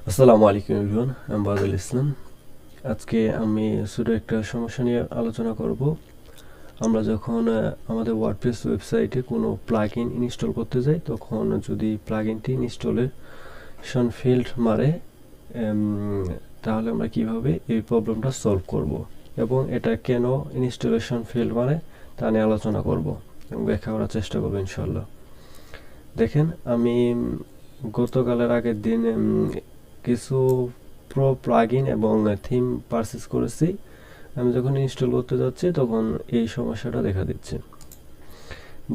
আসসালামু আলাইকুম এভরিওয়ান, আমি বাদল ইসলাম। আজকে আমি শুধু একটা সমস্যা নিয়ে আলোচনা করব। আমরা যখন আমাদের ওয়ার্ডপ্রেস ওয়েবসাইটে কোনো প্লাগইন ইনস্টল করতে যাই, তখন যদি প্লাগইনটি ইনস্টলেশন ফেল্ড মারে, তাহলে আমরা কিভাবে এই প্রবলেমটা সলভ করব এবং এটা কেন ইনস্টলেশন ফেল্ড মারে তা নিয়ে আলোচনা করব এবং ব্যাখ্যা করার চেষ্টা করব ইনশাল্লাহ। দেখেন, আমি গতকালের আগের দিন কিছু প্রো প্লাগইন এবং থিম পারচেজ করেছি। আমি যখন ইনস্টল করতে যাচ্ছি তখন এই সমস্যাটা দেখা দিচ্ছে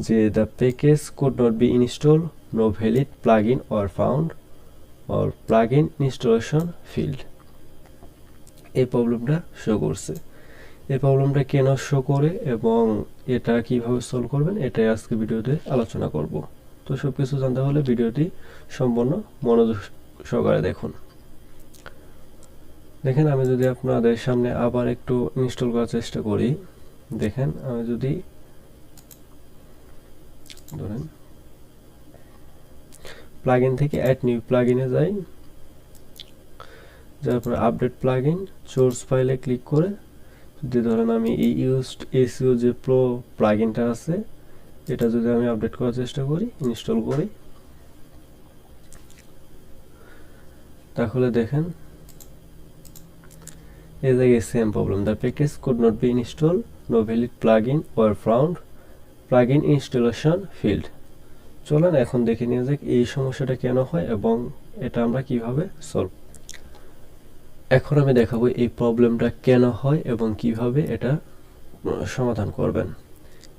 যে the package could not be install, no valid plugin or found or plugin installation field. এই প্রবলেমটা শো করছে। এই প্রবলেমটা কেন শো করে এবং এটা কিভাবে সলভ করবেন এটাই আজকে ভিডিওতে আলোচনা করব। তো সব কিছু জানতে হলে ভিডিওটি সম্পূর্ণ মনোযোগ সহকারে দেখুন। দেখেন, আমি যদি আপনাদের সামনে আবার একটু ইনস্টল করার চেষ্টা করি, দেখেন আমি যদি ধরেন প্লাগইন থেকে অ্যাড নিউ প্লাগইনে যাই, যার পরে আপডেট প্লাগইন সোর্স ফাইলে ক্লিক করে যদি ধরেন আমি এই ইউজড এসইও যে প্রো প্লাগইনটা আছে এটা যদি আমি আপডেট করার চেষ্টা করি, ইনস্টল করি, তাহলে দেখেন এই জায়গায় same problem, the package could not be install, no valid plugin were found, plugin installation field. চলেন এখন দেখে নিয়ে যাক এই সমস্যাটা কেন হয় এবং এটা আমরা কিভাবে সলভ। এখন আমি দেখাবো এই প্রবলেমটা কেন হয় এবং কিভাবে এটা সমাধান করবেন।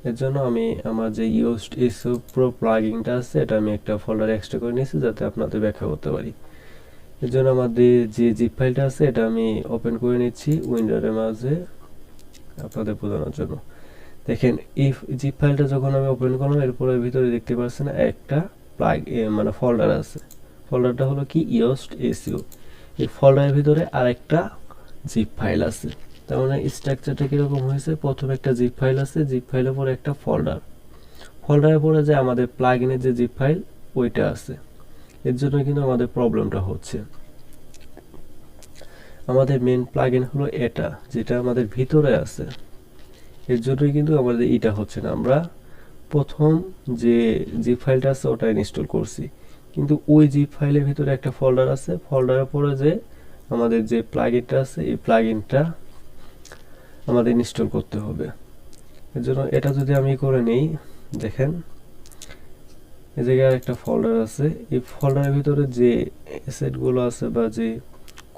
এর জন্য আমি আমার যে ইউজড এসইও প্রো প্লাগইনটা আছে এটা আমি একটা ফোল্ডারে এক্সট্রা করে নিয়েছি যাতে আপনাদের ব্যাখ্যা করতে পারি। এর জন্য আমাদের যে জিপ ফাইলটা আছে এটা আমি ওপেন করে নিচ্ছি উইন্ডোর মাঝে আপনাদের বোঝানোর জন্য। দেখেন, এই জিপ ফাইলটা যখন আমি ওপেন করলাম, এরপরে ভিতরে দেখতে পাচ্ছেন একটা মানে ফোল্ডার আছে। ফোল্ডারটা হলো কি, ইউজড এসইও। এই ফোল্ডারের ভিতরে আরেকটা জিপ ফাইল আছে। তার মানে স্ট্রাকচারটা কিরকম হয়েছে, প্রথমে একটা জিপ ফাইল আছে, জিপ ফাইলের পরে একটা ফোল্ডার, ফোল্ডারের পরে যে আমাদের প্লাগইনের যে জিপ ফাইল ওইটা আছে। এর জন্য কিন্তু আমাদের প্রবলেমটা হচ্ছে। আমাদের মেন প্লাগইন হলো এটা, যেটা আমাদের ভিতরে আছে, এর জন্যই কিন্তু আমাদের এটা হচ্ছে না। আমরা প্রথম যে জিপ ফাইলটা আছে ওটা ইনস্টল করছি, কিন্তু ওই জিপ ফাইলের ভিতরে একটা ফোল্ডার আছে, ফোল্ডারের পরে যে আমাদের যে প্লাগইনটা আছে এই প্লাগইনটা আমাদের ইনস্টল করতে হবে। এর জন্য এটা যদি আমি করে নেই, দেখেন এই জায়গায় একটা ফোল্ডার আছে, এই ফোল্ডারের ভিতরে যে অ্যাসেটগুলো আছে বা যে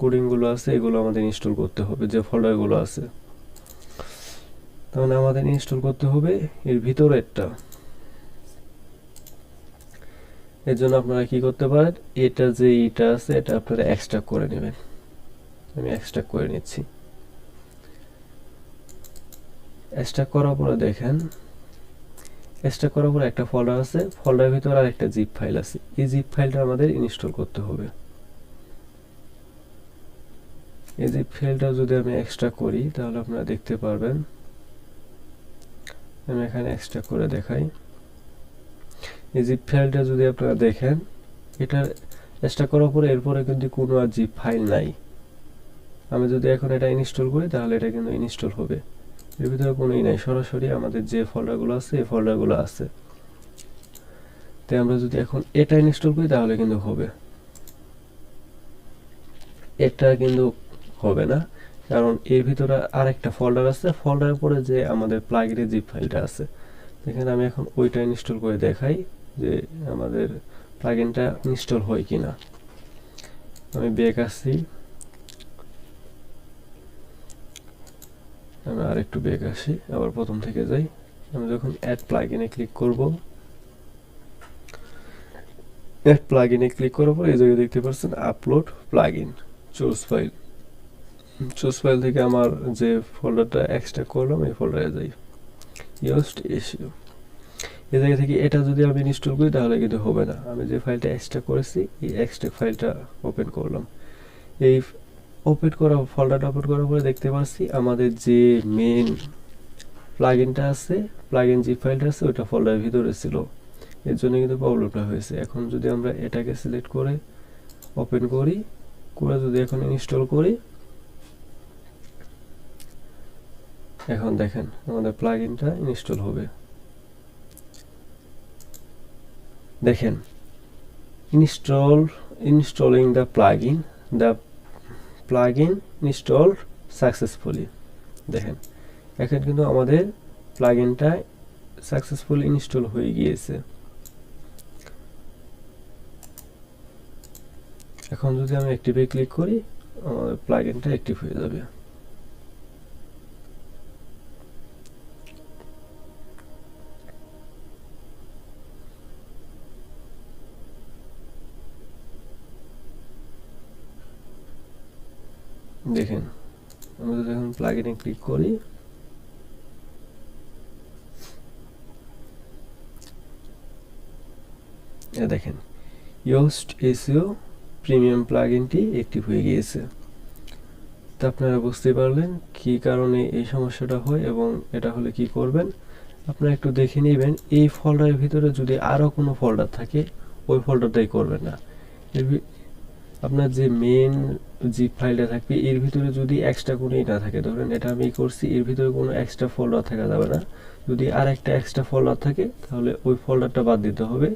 কোডিংগুলো আছে এগুলো আমাদের ইনস্টল করতে হবে, যে ফোল্ডারগুলো আছে। তাহলে আমাদের ইনস্টল করতে হবে এর ভিতরেরটা। এর জন্য আপনারা কি করতে পারেন, এটা যে এটা আছে এটা আপনারা এক্সট্রাক্ট করে নেবেন। আমি এক্সট্রাক্ট করে নিচ্ছি। এক্সট্রাক্ট করার পরে দেখেন, এক্সট্রাক্ট করার পরে একটা ফোল্ডার আছে, ফোল্ডারের ভিতরে আর একটা জিপ ফাইল আছে। এই জিপ ফাইলটা আমাদের ইনস্টল করতে হবে। এই জিপ ফাইলটা যদি আমি এক্সট্রাক্ট করি তাহলে আপনারা দেখতে পারবেন। আমি এখানে এক্সট্রাক্ট করে দেখাই। এই জিপ ফাইলটা যদি আপনারা দেখেন, এটা এক্সট্রাক্ট করার পরে এরপরে কিন্তু কোনো আর জিপ ফাইল নাই। আমি যদি এখন এটা ইনস্টল করি তাহলে এটা কিন্তু ইনস্টল হবে। এর ভিতরে কোনোই নাই, সরাসরি আমাদের যে ফোল্ডারগুলো আছে এই ফোল্ডারগুলো আছে। তাই আমরা যদি এখন এটা ইনস্টল করি তাহলে কিন্তু হবে, এটা কিন্তু হবে না, কারণ এর ভিতরে আরেকটা ফোল্ডার আছে, ফোল্ডারের পরে যে আমাদের প্লাগইনের জিপ ফাইলটা আছে। দেখেন আমি এখন ওইটা ইনস্টল করে দেখাই যে আমাদের প্লাগইনটা ইনস্টল হয় কিনা। আমি ব্যাক আসছি, আমি আরেকটু ব্যাক আসি, আবার প্রথম থেকে যাই। আমি যখন অ্যাড প্লাগইনে ক্লিক করব, অ্যাড প্লাগইনে ক্লিক করার পর এই জায়গায় দেখতে পাচ্ছেন upload plugin choose file. Choose file থেকে আমার যে ফোল্ডারটা এক্সট্রাক্ট করলাম এই ফোল্ডারে যাই, ইউজড এসইও। এই জায়গা থেকে এটা যদি আমি ইনস্টল করি তাহলে কিন্তু হবে না। আমি যে ফাইলটা এক্সট্রাক্ট করেছি এই এক্সট্রাক্ট ফাইলটা ওপেন করলাম। এই ওপেন করা ফোল্ডারটা ওপেন করার পরে দেখতে পাচ্ছি আমাদের যে মেন প্লাগইনটা আছে, প্লাগইন যে ফাইলটা আছে ওটা ফোল্ডারের ভিতরে ছিল। এর জন্য কিন্তু প্রবলেমটা হয়েছে। এখন যদি আমরা এটাকে সিলেক্ট করে ওপেন করি, করে যদি এখন ইনস্টল করি, এখন দেখেন আমাদের প্লাগইনটা ইনস্টল হবে। দেখেন installing the plugin installed successfully. দেখেন এখন কিন্তু আমাদের প্লাগইনটা সাকসেসফুলি ইনস্টল হয়ে গিয়েছে। এখন যদি আমি অ্যাক্টিভে ক্লিক করি, আমাদের প্লাগইনটা অ্যাক্টিভ হয়ে যাবে। দেখেন আমি যদি এখন প্লাগইনে ক্লিক করি, দেখেন ইয়োস্ট এসইও প্রিমিয়াম প্লাগইনটি অ্যাক্টিভ হয়ে গিয়েছে। তো আপনারা বুঝতে পারলেন কি কারণে এই সমস্যাটা হয় এবং এটা হলে কি করবেন। আপনারা একটু দেখে নেবেন, এই ফোল্ডারের ভিতরে যদি আরও কোনো ফোল্ডার থাকে ওই ফোল্ডারটাই করবেন না। আপনার যে মেন জিপ ফাইলটা থাকবে এর ভিতরে যদি এক্সট্রা কোনোই না থাকে, ধরেন এটা আমি করছি, এর ভিতরে কোনো এক্সট্রা ফোল্ডার থাকা যাবে না। যদি আর একটা এক্সট্রা ফোল্ডার থাকে তাহলে ওই ফোল্ডারটা বাদ দিতে হবে,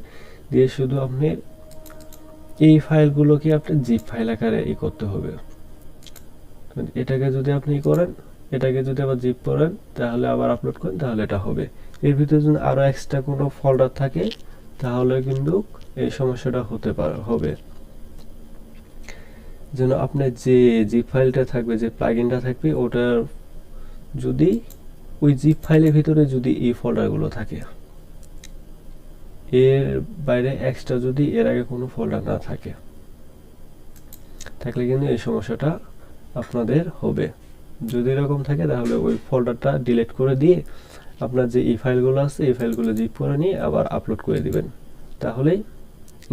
দিয়ে শুধু আপনি এই ফাইলগুলোকে আপনি জিপ ফাইল আকারে করতে হবে। এটাকে যদি আপনি করেন, এটাকে যদি আবার জিপ করেন, তাহলে আবার আপলোড করেন, তাহলে এটা হবে। এর ভিতরে যদি আরও এক্সট্রা কোনো ফোল্ডার থাকে তাহলে কিন্তু এই সমস্যাটা হবে। যেন আপনার যে জিপ ফাইলটা থাকবে, যে প্লাগইনটা থাকবে, ওটার যদি ওই জিপ ফাইলের ভিতরে যদি এই ফোল্ডারগুলো থাকে, এর বাইরে এক্সট্রা যদি এর আগে কোনো ফোল্ডার না থাকে, থাকলে কিন্তু এই সমস্যাটা আপনাদের হবে। যদি এরকম থাকে তাহলে ওই ফোল্ডারটা ডিলিট করে দিয়ে আপনার যে এই ফাইলগুলো আছে এই ফাইলগুলো জিপ করে নিয়ে আবার আপলোড করে দিবেন, তাহলেই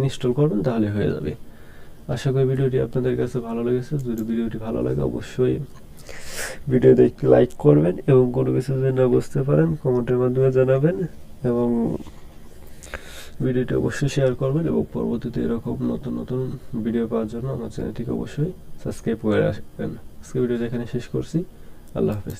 ইনস্টল করবেন, তাহলে হয়ে যাবে। আশা করি ভিডিওটি আপনাদের কাছে ভালো লেগেছে। যদি ভিডিওটি ভালো লাগে অবশ্যই ভিডিওতে একটু লাইক করবেন এবং কোনো কিছু যদি না বুঝতে পারেন কমেন্টের মাধ্যমে জানাবেন, এবং ভিডিওটি অবশ্যই শেয়ার করবেন, এবং পরবর্তীতে এরকম নতুন নতুন ভিডিও পাওয়ার জন্য আমার চ্যানেলটিকে অবশ্যই সাবস্ক্রাইব করে রাখবেন। আজকে ভিডিওটা এখানে শেষ করছি। আল্লাহ হাফেজ।